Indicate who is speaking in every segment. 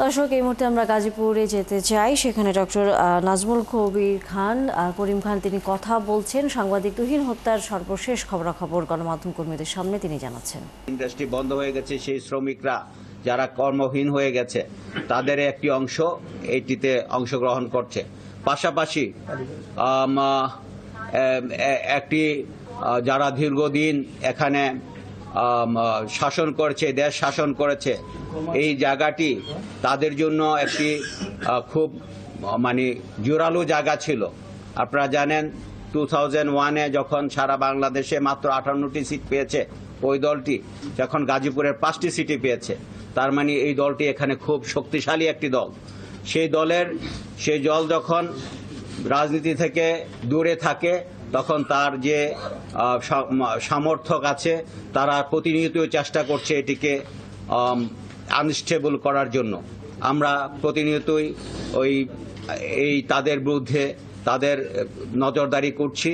Speaker 1: দর্শক, এই মুহূর্তে আমরা গাজীপুরে যেতে চাই। সেখানে ডক্টর নাজমুল করিম খান তিনি কথা বলছেন। সাংবাদিক তুহিন হত্যার সর্বশেষ খবরাখবর গণমাধ্যম কর্মীদের সামনে তিনি জানাচ্ছেন।
Speaker 2: ইন্ডাস্ট্রি বন্ধ হয়ে গেছে, সেই শ্রমিকরা যারা কর্মহীন হয়ে গেছে তাদের একটি অংশ এইটিতে অংশগ্রহণ করছে। পাশাপাশি একটি যারা দীর্ঘদিন এখানে শাসন করেছে, দেশ শাসন করেছে, এই জায়গাটি তাদের জন্য একটি খুব জোরালো জায়গা ছিল। আপনারা জানেন 2001-এ যখন সারা বাংলাদেশে মাত্র 58টি সিট পেয়েছে ওই দলটি, যখন গাজীপুরের 5টি সিটি পেয়েছে, তার মানে এই দলটি এখানে খুব শক্তিশালী একটি দল। সেই দল যখন রাজনীতি থেকে দূরে থাকে তখন তার যে সমর্থক আছে তারা প্রতিনিয়ত চেষ্টা করছে এটিকে আনস্টেবল করার জন্য। আমরা প্রতিনিয়তই তাদের বিরুদ্ধে তাদের নজরদারি করছি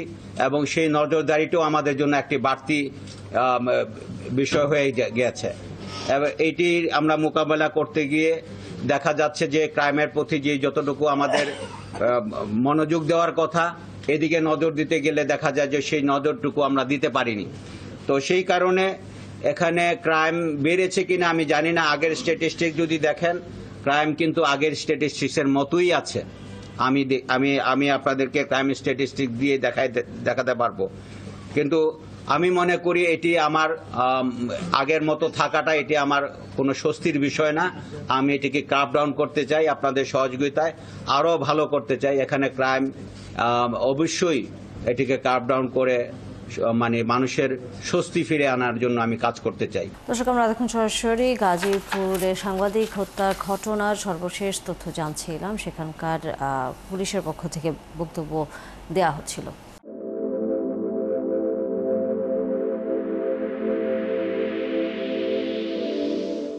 Speaker 2: এবং সেই নজরদারিটাও আমাদের জন্য একটি বাড়তি বিষয় হয়ে গেছে। এইটি আমরা মোকাবেলা করতে গিয়ে দেখা যাচ্ছে যে ক্রাইমের প্রতি যে যতটুকু আমাদের মনোযোগ দেওয়ার কথা, এদিকে নজর দিতে গেলে দেখা যায় যে সেই নজরটুকু আমরা দিতে পারিনি। তো সেই কারণে এখানে ক্রাইম বেড়েছে কিনা আমি জানি না। আগের স্ট্যাটিস্টিক যদি দেখেন, ক্রাইম কিন্তু আগের স্ট্যাটিস্টিক্সের মতোই আছে। আমি আপনাদেরকে ক্রাইম স্ট্যাটিস্টিক দিয়ে দেখাতে পারবো, কিন্তু আমি মনে করি এটি আমার আগের মতো থাকাটা এটি আমার কোনো স্বস্তির বিষয় না। আমি এটিকে ক্রাপ ডাউন করতে চাই, আপনাদের সহযোগিতায় আরও ভালো করতে চাই। এখানে ক্রাইম অবশ্যই এটিকে ক্রাপ ডাউন করে মানুষের স্বস্তি ফিরে আনার জন্য আমি কাজ করতে চাই।
Speaker 1: দর্শক, আমরা এখন সরাসরি গাজীপুরে সাংবাদিক হত্যার ঘটনার সর্বশেষ তথ্য জানছিলাম। সেখানকার পুলিশের পক্ষ থেকে বক্তব্য দেওয়া হচ্ছিল।